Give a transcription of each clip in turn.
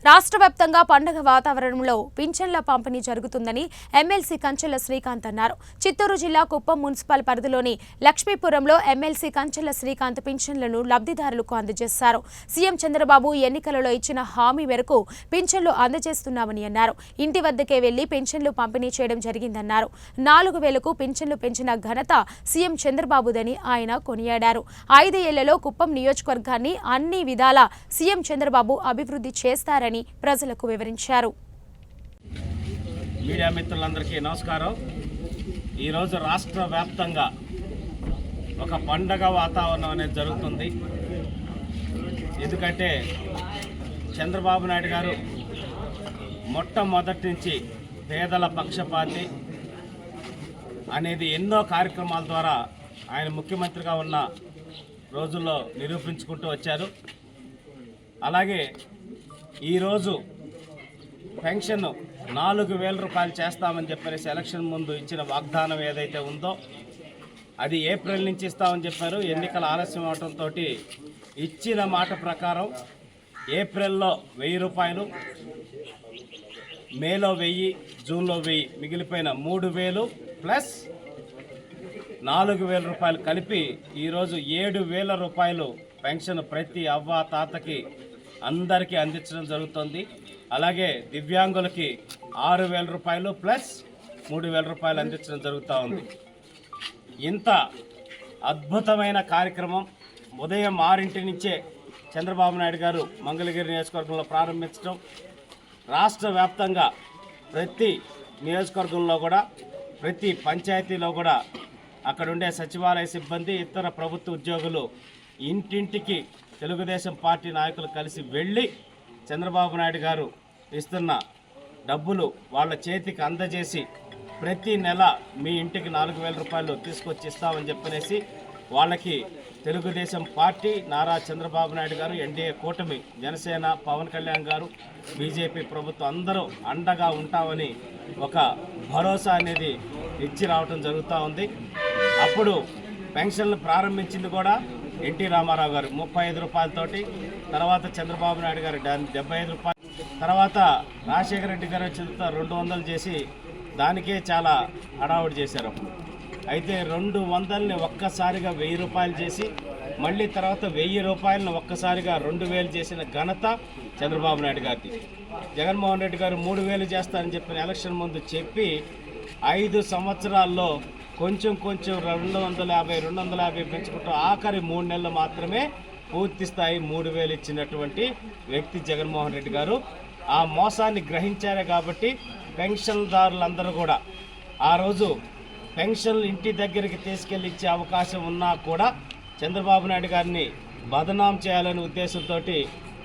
రాష్ట్ర వ్యాప్తంగా పండుగ వాతావరణంలో పింఛన్ల పంపిణీ జరుగుతుందని ఎమ్మెల్సీ కంచెల శ్రీకాంత్ అన్నారు. చిత్తూరు జిల్లా కుప్పం మున్సిపల్ పరిధిలోని లక్ష్మీపురంలో ఎమ్మెల్సీ కంచెల శ్రీకాంత్ పింఛన్లను లబ్ధిదారులకు అందజేశారు. సీఎం చంద్రబాబు ఎన్నికలలో ఇచ్చిన హామీ మేరకు పింఛన్లు అందజేస్తున్నామని అన్నారు. ఇంటి వద్దకే వెళ్లి పింఛన్లు పంపిణీ చేయడం జరిగిందన్నారు. 4,000కు పింఛన్లు పెంచిన ఘనత సీఎం చంద్రబాబుదని ఆయన కొనియాడారు. 5 ఏళ్లలో కుప్పం నియోజకవర్గాన్ని అన్ని విధాలా సీఎం చంద్రబాబు అభివృద్ధి చేస్తారని ప్రజలకు వివరించారు. మీడియా మిత్రులందరికీ నమస్కారం. ఈరోజు రాష్ట్ర వ్యాప్తంగా ఒక పండగ వాతావరణం అనేది జరుగుతుంది. ఎందుకంటే చంద్రబాబు నాయుడు గారు మొట్టమొదటి నుంచి పేదల పక్షపాతి అనేది ఎన్నో కార్యక్రమాల ద్వారా ఆయన ముఖ్యమంత్రిగా ఉన్న రోజుల్లో నిరూపించుకుంటూ వచ్చారు. అలాగే ఈరోజు పెన్షన్ 4,000 రూపాయలు చేస్తామని చెప్పేసి ఎలక్షన్ ముందు ఇచ్చిన వాగ్దానం ఏదైతే ఉందో అది ఏప్రిల్ నుంచి ఇస్తామని చెప్పారు. ఎన్నికల ఆలస్యం అవడంతో ఇచ్చిన మాట ప్రకారం ఏప్రిల్లో 1,000 రూపాయలు, మేలో 1,000, జూన్లో 1,000, మిగిలిపోయిన 3,000 ప్లస్ 4,000 రూపాయలు కలిపి ఈరోజు 7,000 రూపాయలు పెన్షన్ ప్రతి అవ్వ తాతకి అందరికీ అందించడం జరుగుతుంది. అలాగే దివ్యాంగులకి 6,000 రూపాయలు ప్లస్ 3,000 రూపాయలు అందించడం జరుగుతూ ఉంది. ఇంత అద్భుతమైన కార్యక్రమం ఉదయం 6 నుంచే చంద్రబాబు నాయుడు గారు మంగళగిరి నియోజకవర్గంలో ప్రారంభించడం, రాష్ట్ర వ్యాప్తంగా ప్రతి నియోజకవర్గంలో కూడా ప్రతి పంచాయతీలో కూడా అక్కడుండే సచివాలయ సిబ్బంది, ఇతర ప్రభుత్వ ఉద్యోగులు ఇంటింటికి తెలుగుదేశం పార్టీ నాయకులు కలిసి వెళ్ళి చంద్రబాబు నాయుడు గారు ఇస్తున్న డబ్బులు వాళ్ళ చేతికి అందజేసి ప్రతి నెల మీ ఇంటికి 4,000 రూపాయలు తీసుకొచ్చి ఇస్తామని చెప్పనేసి వాళ్ళకి తెలుగుదేశం పార్టీ, నారా చంద్రబాబు నాయుడు గారు, ఎన్డీఏ కూటమి, జనసేన, పవన్ కళ్యాణ్ గారు, బీజేపీ ప్రభుత్వం అందరూ అండగా ఉంటామని ఒక భరోసా అనేది ఇచ్చి రావటం జరుగుతూ ఉంది. అప్పుడు పెన్షన్లు ప్రారంభించింది కూడా ఎన్టీ రామారావు గారు 35 రూపాయలతోటి, తర్వాత చంద్రబాబు నాయుడు గారు 75 రూపాయలు, తర్వాత రాజశేఖర రెడ్డి గారు వచ్చిన 200 చేసి దానికే చాలా హడావుడి చేశారు. అయితే 200ని ఒక్కసారిగా 1,000 రూపాయలు చేసి మళ్ళీ తర్వాత 1,000 రూపాయలను ఒక్కసారిగా 2,000 చేసిన ఘనత చంద్రబాబు నాయుడు గారిది. జగన్మోహన్ రెడ్డి గారు 3,000 చేస్తారని చెప్పిన ఎలక్షన్ ముందు చెప్పి 5 సంవత్సరాల్లో కొంచెం 250 పెంచుకుంటూ ఆఖరి 3 నెలలు మాత్రమే పూర్తి స్థాయి 3,000 ఇచ్చినటువంటి వ్యక్తి జగన్మోహన్ రెడ్డి గారు. ఆ మోసాన్ని గ్రహించారే కాబట్టి పెన్షన్దారులందరూ కూడా ఆ రోజు పెన్షన్లు ఇంటి దగ్గరికి తీసుకెళ్ళి ఇచ్చే అవకాశం ఉన్నా కూడా చంద్రబాబు నాయుడు గారిని బదనాం చేయాలనే ఉద్దేశంతో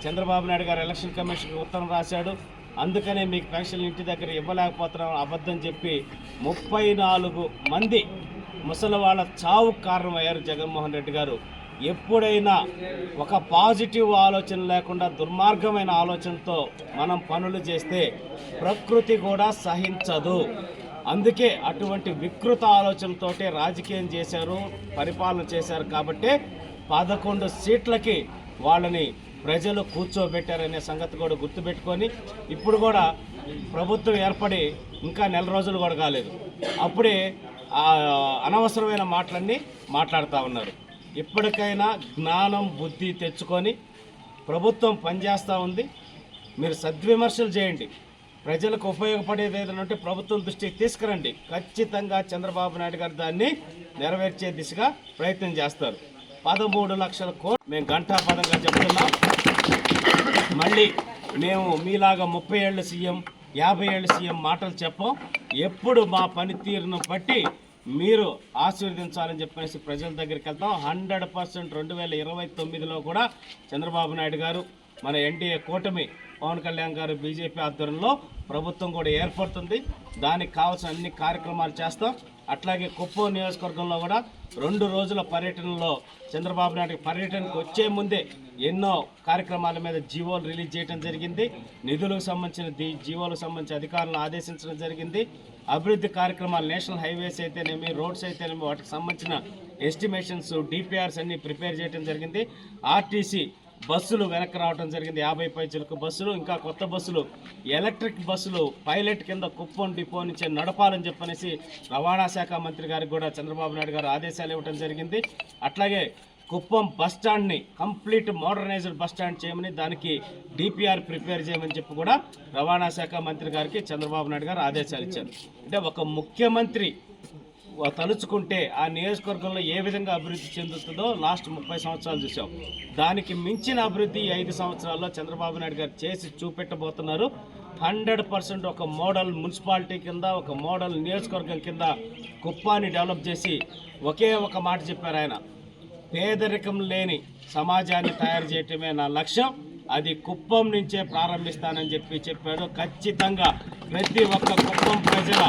చంద్రబాబు నాయుడు గారు ఎలక్షన్ కమిషన్కి ఉత్తరం రాశాడు. అందుకనే మీకు పెన్షన్లు ఇంటి దగ్గర ఇవ్వలేకపోతున్నాం అబద్ధం చెప్పి 34 మంది ముసలి వాళ్ళ చావుకు కారణమయ్యారు జగన్మోహన్ రెడ్డి గారు. ఎప్పుడైనా ఒక పాజిటివ్ ఆలోచన లేకుండా దుర్మార్గమైన ఆలోచనతో మనం పనులు చేస్తే ప్రకృతి కూడా సహించదు. అందుకే అటువంటి వికృత ఆలోచనతోటే రాజకీయం చేశారు, పరిపాలన చేశారు. కాబట్టి 11 సీట్లకి వాళ్ళని ప్రజలు కూర్చోబెట్టారనే సంగతి కూడా గుర్తుపెట్టుకొని ఇప్పుడు కూడా ప్రభుత్వం ఏర్పడి ఇంకా నెల రోజులు కూడా కాలేదు, అప్పుడే అనవసరమైన మాటలన్నీ మాట్లాడుతూ ఉన్నారు. ఇప్పటికైనా జ్ఞానం బుద్ధి తెచ్చుకొని ప్రభుత్వం పనిచేస్తూ ఉంది. మీరు సద్విమర్శలు చేయండి, ప్రజలకు ఉపయోగపడేది ఏదైనా ఉంటే ప్రభుత్వం దృష్టికి తీసుకురండి. ఖచ్చితంగా చంద్రబాబు నాయుడు గారు దాన్ని నెరవేర్చే దిశగా ప్రయత్నం చేస్తారు. 13 లక్షల కోట్లు మేము ఘంటాపదంగా చెప్తున్నాం. మళ్ళీ మేము మీలాగా 30 ఏళ్ళు సీఎం, 50 ఏళ్ళు సీఎం మాటలు చెప్పం. ఎప్పుడు మా పనితీరును బట్టి మీరు ఆశీర్వదించాలని చెప్పేసి ప్రజల దగ్గరికి వెళ్తాం. 100% 2029లో కూడా చంద్రబాబు నాయుడు గారు, మన ఎన్డీఏ కూటమి, పవన్ కళ్యాణ్ గారు, బీజేపీ ఆధ్వర్యంలో ప్రభుత్వం కూడా ఏర్పడుతుంది. దానికి కావాల్సిన అన్ని కార్యక్రమాలు చేస్తాం. అట్లాగే కుప్పం నియోజకవర్గంలో కూడా 2 రోజుల పర్యటనలో చంద్రబాబు నాయుడు పర్యటనకు వచ్చే ముందే ఎన్నో కార్యక్రమాల మీద జీవోలు రిలీజ్ చేయడం జరిగింది. నిధులకు సంబంధించిన జీవోలకు సంబంధించి అధికారులను ఆదేశించడం జరిగింది. అభివృద్ధి కార్యక్రమాలు, నేషనల్ హైవేస్ అయితేనేమి, రోడ్స్ అయితేనేమి, వాటికి సంబంధించిన ఎస్టిమేషన్స్, డిపిఆర్స్ అన్ని ప్రిపేర్ చేయడం జరిగింది. ఆర్టీసీ బస్సులు వెనక్కి రావడం జరిగింది. 50 పైచలకు బస్సులు, ఇంకా కొత్త బస్సులు, ఎలక్ట్రిక్ బస్సులు పైలట్ కింద కుప్పం డిపో నుంచి నడపాలని చెప్పనేసి రవాణా శాఖ మంత్రి గారికి కూడా చంద్రబాబు నాయుడు గారు ఆదేశాలు ఇవ్వడం జరిగింది. అట్లాగే కుప్పం బస్ స్టాండ్ని కంప్లీట్ మోడర్నైజ్డ్ బస్ స్టాండ్ చేయమని, దానికి డిపిఆర్ ప్రిపేర్ చేయమని చెప్పి కూడా రవాణా శాఖ మంత్రి గారికి చంద్రబాబు నాయుడు గారు ఆదేశాలు ఇచ్చారు. అంటే ఒక ముఖ్యమంత్రి తలుచుకుంటే ఆ నియోజకవర్గంలో ఏ విధంగా అభివృద్ధి చెందుతుందో లాస్ట్ 30 సంవత్సరాలు చూసాం. దానికి మించిన అభివృద్ధి 5 సంవత్సరాల్లో చంద్రబాబు నాయుడు గారు చేసి చూపెట్టబోతున్నారు. 100% ఒక మోడల్ మున్సిపాలిటీ కింద, ఒక మోడల్ నియోజకవర్గం కింద కుప్పాన్ని డెవలప్ చేసి ఒకే ఒక మాట చెప్పారు ఆయన, పేదరికం లేని సమాజాన్ని తయారు చేయటమే నా లక్ష్యం, అది కుప్పం నుంచే ప్రారంభిస్తానని చెప్పాడు. ఖచ్చితంగా ప్రతి ఒక్క కుప్పం ప్రజల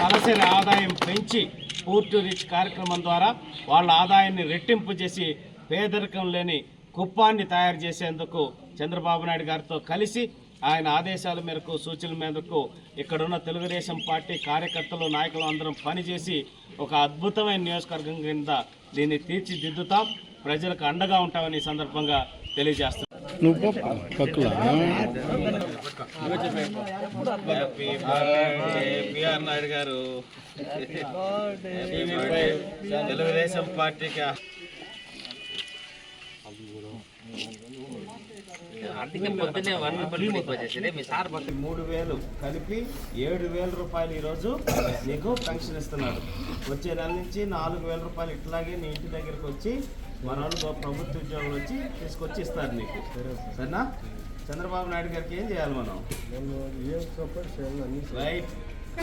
తలసరి ఆదాయం పెంచి పూర్తి రీచ్ కార్యక్రమం ద్వారా వాళ్ళ ఆదాయాన్ని రెట్టింపు చేసి పేదరికం లేని కుప్పాన్ని తయారు చేసేందుకు చంద్రబాబు నాయుడు గారితో కలిసి ఆయన ఆదేశాల మేరకు, సూచనల మేరకు ఇక్కడున్న తెలుగుదేశం పార్టీ కార్యకర్తలు, నాయకులు అందరం పనిచేసి ఒక అద్భుతమైన నియోజకవర్గం కింద దీన్ని తీర్చిదిద్దుతాం, ప్రజలకు అండగా ఉంటామని ఈ సందర్భంగా తెలియజేస్తాం. బిఆర్ నాయుడు గారు తెలుగుదేశం పార్టీకి 3,000 కలిపి 7,000 రూపాయలు ఈరోజు నీకు పెన్షన్ ఇస్తున్నాడు. వచ్చే నెల నుంచి 4,000 రూపాయలు ఇట్లాగే నీ ఇంటి దగ్గరకు వచ్చి మన వాళ్ళు ప్రభుత్వ ఉద్యోగులు వచ్చి తీసుకొచ్చి ఇస్తారు నీకు. సరేనా? చంద్రబాబు నాయుడు గారికి ఏం చేయాలి మనం? రైట్.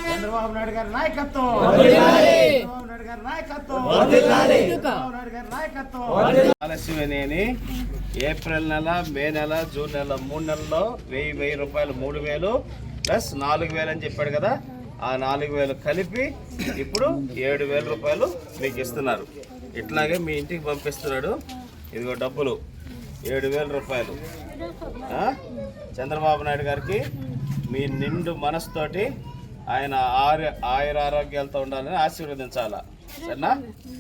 చంద్రబాబు నాయుడు గారి నాయకత్వం, చంద్రబాబు నాయుడు గారి నాయకత్వం, చంద్రబాబు నాయుడు గారి నాయకత్వం. ఆలస్యమేనేని ఏప్రిల్ నెల, మే నెల, జూన్ నెల 3 నెలల్లో 1,000 రూపాయలు, 3,000 ప్లస్ 4,000 అని చెప్పాడు కదా, ఆ 4,000 కలిపి ఇప్పుడు 7,000 రూపాయలు మీకు ఇస్తున్నారు. ఇట్లాగే మీ ఇంటికి పంపిస్తున్నాడు. ఇదిగో డబ్బులు 7,000 రూపాయలు. చంద్రబాబు నాయుడు గారికి మీ నిండు మనసుతోటి ఆయన ఆయుర ఆరోగ్యాలతో ఉండాలని ఆశీర్వదించాలా. సరేనా?